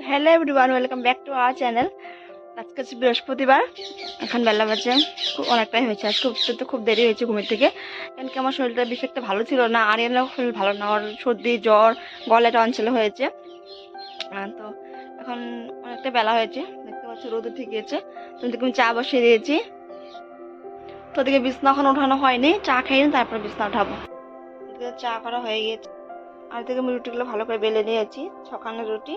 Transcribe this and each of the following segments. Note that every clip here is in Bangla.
Hello everyone, welcome back to our channel. আজকে হচ্ছে বৃহস্পতিবার, এখন বেলা বাজে অনেকটাই হয়েছে। আজকে উঠতে তো খুব দেরি হয়েছে ঘুমের থেকে, কারণ কি আমার শরীরটা বেশি একটা ভালো ছিল না। আরিয়ানাও শরীর ভালো না, ওর সর্দি জ্বর গলায় টনসিল হয়েছে। তো এখন অনেকটা বেলা হয়েছে, দেখতে পাচ্ছি রোদ উঠে গিয়েছে। তো আমি চা বসিয়ে দিয়েছি। তো ওদিকে বিছনা এখন ওঠানো হয়নি, চা খেয়ে তারপর বিছনা উঠাবো। চা করা হয়ে গিয়েছে, আর থেকে আমি রুটিগুলো ভালো করে বেলে নিয়েছি। সকালের রুটি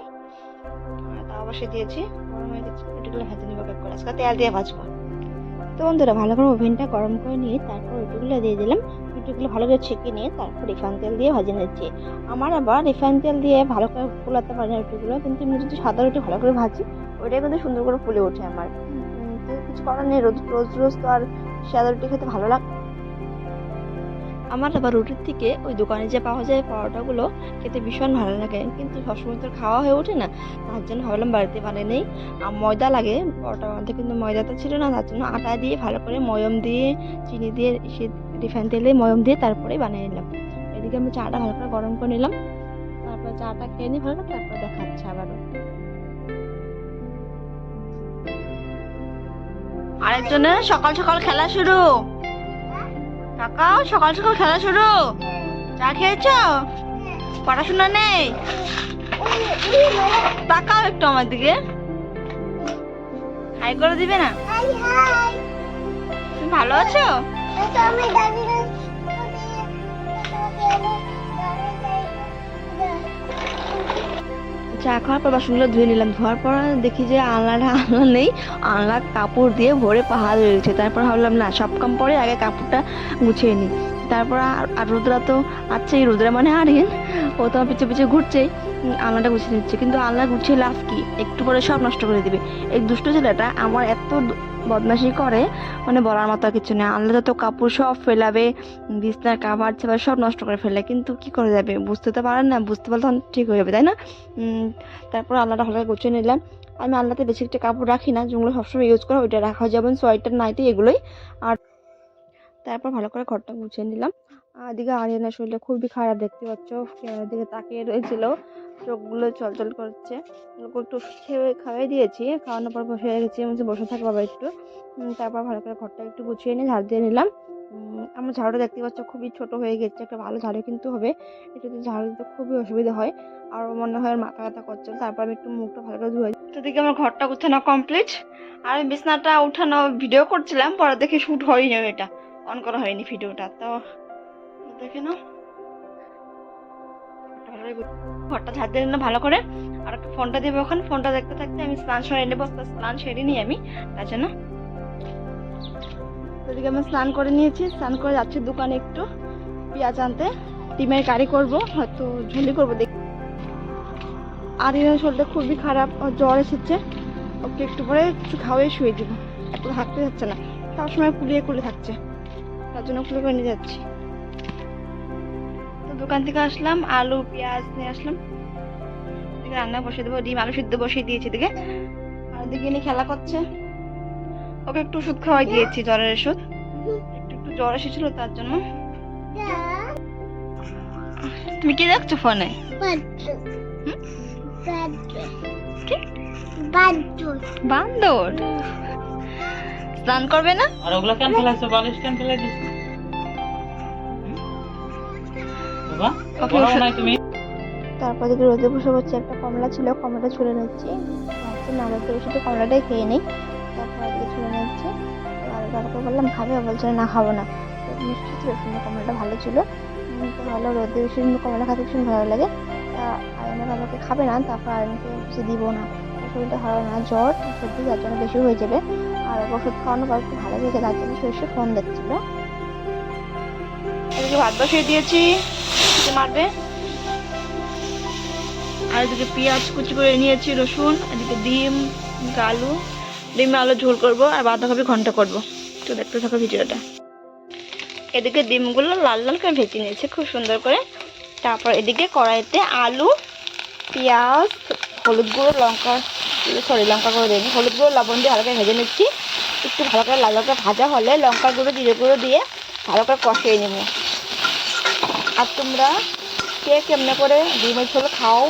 তাও বসে দিয়েছি, গরম হয়ে গেছে। রুটিগুলো ভেজে নিবো এক করে, আজকে তেল দিয়ে ভাজবো। তো বন্ধুরা, ভালো করে ওভেনটা গরম করে নিয়ে তারপর রুটিগুলো দিয়ে দিলাম। রুটিগুলো ভালো করে ছেঁকে নিয়ে তারপর রিফাইন তেল দিয়ে ভাজে নিচ্ছি। আমার আবার রিফাইন তেল দিয়ে ভালো করে ফুলাতে পারি না রুটিগুলো, কিন্তু আমি যদি সাদা রুটি ভালো করে ভাজি ওইটাই কিন্তু সুন্দর করে ফুলে ওঠে আমার। তো কিছু করার নেই, রোজ রোজ তো আর সাদা রুটি খেতে ভালো লাগে। আমার আবার রুটির থেকে ওই দোকানে যে পাওয়া যায় পরোটাগুলো খেতে ভীষণ ভালো লাগে, কিন্তু সবসময় তো খাওয়া হয়ে ওঠে না। তার জন্য ভাবলাম বাড়িতে বানিয়ে নেই। ময়দা লাগে পরোটা বানাতে, কিন্তু ময়দাটা ছিল না। তার জন্য আটা দিয়ে ভালো করে ময়ম দিয়ে চিনি দিয়ে সে রিফাইন তেলে ময়ম দিয়ে তারপরে বানিয়ে নিলাম। এদিকে আমি চাটা ভালো করে গরম করে নিলাম, তারপর চাটা খেয়ে নিই ভালো করে, তারপর দেখাচ্ছে আবারও। আরেকজনের সকাল সকাল খেলা শুরু। কাকাও সকাল সকাল খেলা শুরু। চা খেয়েছো? পড়াশোনা নেই? তাকাও একটু আমার দিকে, হাই করে দিবে না? তুমি ভালো আছো? চা খাওয়ার পর বাসনগুলো ধুয়ে নিলাম। ধোয়ার পর দেখি যে আলনা নেই, আলনা কাপড় দিয়ে ভরে পাহাড় রয়েছে। তারপর ভাবলাম না, সব কাম পরে আগে কাপড়টা গুছিয়ে নিই। তারপর আর রুদ্রা তো আছেই, রুদ্রা মানে আরিয়ান, ও তো পিছিয়ে পিছিয়ে ঘুরছেই। আলনাটা গুছিয়ে নিচ্ছে, কিন্তু আলনা গুছিয়ে লাভ কি, একটু পরে সব নষ্ট করে দিবে। এই দুষ্ট ছেলেটা আমার এত বদমাশি করে, মানে বলার মতো কিছু নেই। আলনা যত কাপড় সব ফেলাবে, বিছনার কাভার ছাপার সব নষ্ট করে ফেলে, কিন্তু কি করে যাবে, বুঝতে তো পারেন না। বুঝতে পারলে তখন ঠিক হয়ে যাবে, তাই না? তারপর আলনাটা ভালো করে গুছিয়ে নিলাম। আমি আলনাতে বেশি একটা কাপড় রাখি না, যেগুলো সবসময় ইউজ করা ওইটা রাখা হয়, যেমন সোয়েটার নাইটি এগুলোই। আর তারপর ভালো করে ঘরটা গুছিয়ে নিলাম। এদিকে আরিয়ানের শরীরটা খুবই খারাপ, দেখতে পাচ্ছ, দিকে তাকিয়ে রয়েছিল, চোখগুলো চলচল করছে। ওকে একটু খাওয়াই দিয়েছি, খাওয়ানোর পর বসে গেছি, বসে থাকো বাবা একটু। তারপর ভালো করে ঘরটা একটু গুছিয়ে নিয়ে ঝাড় দিয়ে নিলাম। আমার ঝাড়ুটা দেখতে পাচ্ছ খুবই ছোট হয়ে গেছে, একটা ভালো ঝাড়ু কিন্তু হবে। এটাতে ঝাড়ু দিতে খুবই অসুবিধা হয়, আর মনে হয় মাথা ব্যথা করছে। তারপর আমি একটু মুখটা ভালো করে ধুয়ে, তো দেখি আমার ঘরটা গুছানো কমপ্লিট। আর আমি বিছনাটা উঠানো ভিডিও করছিলাম, পরে দেখি শুট হয়নি, এটা অন করা হয়নি ভিডিওটা। তো দেখে নাও, ঘরটা ঝাড় দিয়ে নিলাম ভালো করে। আর একটা ফোনটা দেবো, ওখানে ফোনটা দেখতে থাকতে আমি স্নান সেরে নেবো। স্নান সেরে নিই আমি, তার জন্য। ওদিকে আমি স্নান করে নিয়েছি, স্নান করে যাচ্ছি দোকানে একটু পেঁয়াজ আনতে। ডিমের কারি করবো, হয়তো ঝুলি করবো দেখি। আর এর শরীরটা খুবই খারাপ, জ্বর এসেছে। ওকে একটু পরে কিছু খাওয়াই শুয়ে দিব, এত থাকতে যাচ্ছে না, সবসময় কুলিয়ে কুলিয়ে থাকছে, তার জন্য কুলে করে নিয়ে যাচ্ছি। তো দোকান থেকে আসলাম, আলু পেঁয়াজ নিয়ে আসলাম। রান্না বসিয়ে দেবো, ডিম আলু সিদ্ধ বসিয়ে দিয়েছি দিকে। আর দিকে নিয়ে খেলা করছে, ওকে একটু ওষুধ খাওয়াই দিয়েছি, জ্বরের ওষুধ। একটু একটু জ্বর এসেছিল, তার জন্য। তুমি কি দেখছো ফোনে? বান্দর স্নান করবে না? আর ওগুলা কেন ফেলাইছো? বালিশ কেন ফেলাই দিছো বাবা? বলো না তুমি। তারপর দিকে রোদে বসে বসে একটা কমলা ছিল, কমলাটা ছুলে নিচ্ছি। ভাবছি না, আমার তো শুধু কমলাটাই খেয়ে নিই। তারপর দিকে ছুলে নিচ্ছি। আর বাবাকে বললাম খাবে, বলছে না খাবো না। তো মিষ্টি ছিল, সুন্দর কমলাটা ভালো ছিল। তো ভালো, রোদে বসে কমলা খেতে ভীষণ ভালো লাগে। তা আয়না বাবাকে খাবে না, তারপর আয়নাকে কিছু দিব না, শরীরটা ভালো না, জ্বর সর্দি, যার জন্য বেশি হয়ে যাবে। আর ওষুধ খাওয়ানো পর একটু ভালো হয়েছে, তার জন্য শুয়ে ফোন দেখছিল। এদিকে ভাত বসিয়ে দিয়েছি, মারবে। আর এদিকে পেঁয়াজ কুচি করে নিয়েছি, রসুন, এদিকে ডিম, আলু, ডিম আলু ঝোল করবো, আর বাঁধাকপি ঘন্টা করবো। তো দেখতে থাকো ভিডিওটা। এদিকে ডিমগুলো লাল লাল করে ভেজে নিয়েছে খুব সুন্দর করে। তারপর এদিকে কড়াইতে আলু, পেঁয়াজ, হলুদ গুঁড়ো, লঙ্কা গুঁড়ো দিইনি, হলুদ গুঁড়ো লবণ দিয়ে ভালো করে ভেজে নিচ্ছি। একটু ভালো করে লাল করে ভাজা হলে লঙ্কা গুঁড়ো জিরে গুঁড়ো দিয়ে ভালো করে কষিয়ে নেব। আর তোমরা কে কেমনে করে ডিমের ঝোল খাও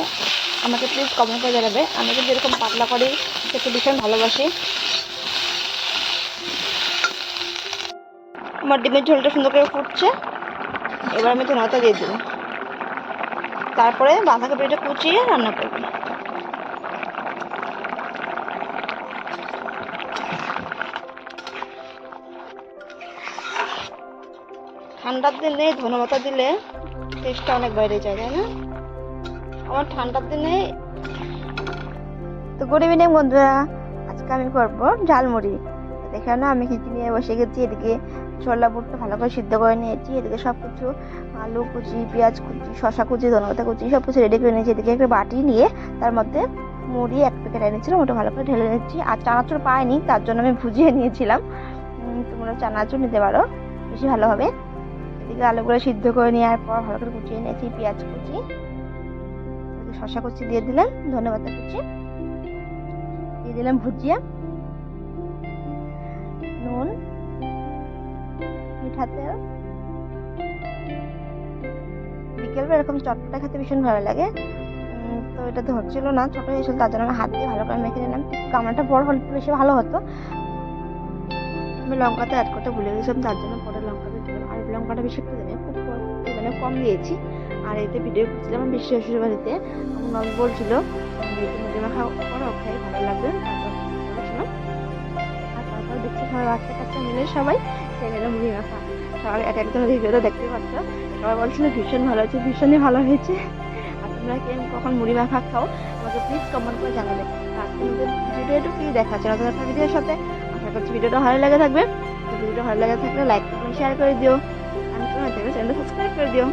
আমাকে প্লিজ কমেন্ট করে জানাবে। আমি কিন্তু এরকম পাতলা করে খেতে ভীষণ ভালোবাসি। আমার ডিমের ঝোলটা সুন্দর করে ফুটছে, এবার আমি ধনেপাতা দিয়ে দেবো, তারপরে বাঁধাকপিটা কুচিয়ে রান্না করবো। ঠান্ডার দিনে ধনেপাতা দিলে টেস্টটা অনেক বাইরে যায়, তাই না? আমার ঠান্ডার দিনে তো গুড ইভিনিং বন্ধুরা, আজকে আমি করবো ঝালমুড়ি। দেখে না আমি খিচুড়ি নিয়ে বসে গেছি। এদিকে ছোলা বুটটা ভালো করে সিদ্ধ করে নিয়েছি, এদিকে সব কিছু আলু কুচি, পেঁয়াজ কুচি, শশা কুচি, ধনেপাতা কুচি সব কিছু রেডি করে নিয়েছি। এদিকে একটা বাটি নিয়ে তার মধ্যে মুড়ি এক প্যাকেট এনেছিলাম, ওটা ভালো করে ঢেলে নিচ্ছি। আর চানাচুর পাইনি, তার জন্য আমি ভুজিয়ে নিয়েছিলাম। তোমরা চানাচুর নিতে পারো, বেশি ভালো হবে। এদিকে আলুগুলো সিদ্ধ করে নেওয়ার পর ভালো করে কুচিয়ে নিয়েছি, পেঁয়াজ কুচি, শশা কুচি দিয়ে দিলাম, ধনেপাতা কুচি দিয়ে দিলাম, ভুজিয়া, নুন, মিঠা তেল। বিকেলবেলা এরকম চটপটা খেতে ভীষণ ভালো লাগে। তো এটা তো হচ্ছিল না, ছোট হয়েছিল, তার জন্য আমি হাত দিয়ে ভালো করে মেখে নিলাম। গামলাটা বড় হলে বেশি ভালো হতো। আমি লঙ্কাতে অ্যাড করতে ভুলে গেছিলাম, তার জন্য পরে লঙ্কাতে দিলাম। আর লঙ্কাটা বেশি একটু দেবে, খুব মানে কম দিয়েছি। আর এতে ভিডিও করছিলাম আমার বেশি শ্বশুর বাড়িতে, আমার নন বলছিল মুড়ি মাখা করো, খাই ভালো লাগবে, তারপর বলেছিলাম। আর তারপর দেখছি সবাই বাচ্চা কাচ্চা মিলে সবাই ছেলেরা মুড়ি মাখা, সবাই এক একজন ভিডিওটা দেখতে পাচ্ছ। সবাই বলছিল ভীষণ ভালো হয়েছে, ভীষণই ভালো হয়েছে। আর তোমরা কে কখন মুড়ি মাখা খাও আমাকে প্লিজ কমেন্ট করে জানাবে। আর তোমাদের ভিডিওটা কি দেখাচ্ছে নতুন একটা ভিডিওর সাথে। আশা করছি ভিডিওটা ভালো লাগে থাকবে। ভিডিওটা ভালো লাগে থাকলে লাইক কমেন্ট শেয়ার করে দিও। আমি তোমার চ্যানেলটা সাবস্ক্রাইব করে দিও।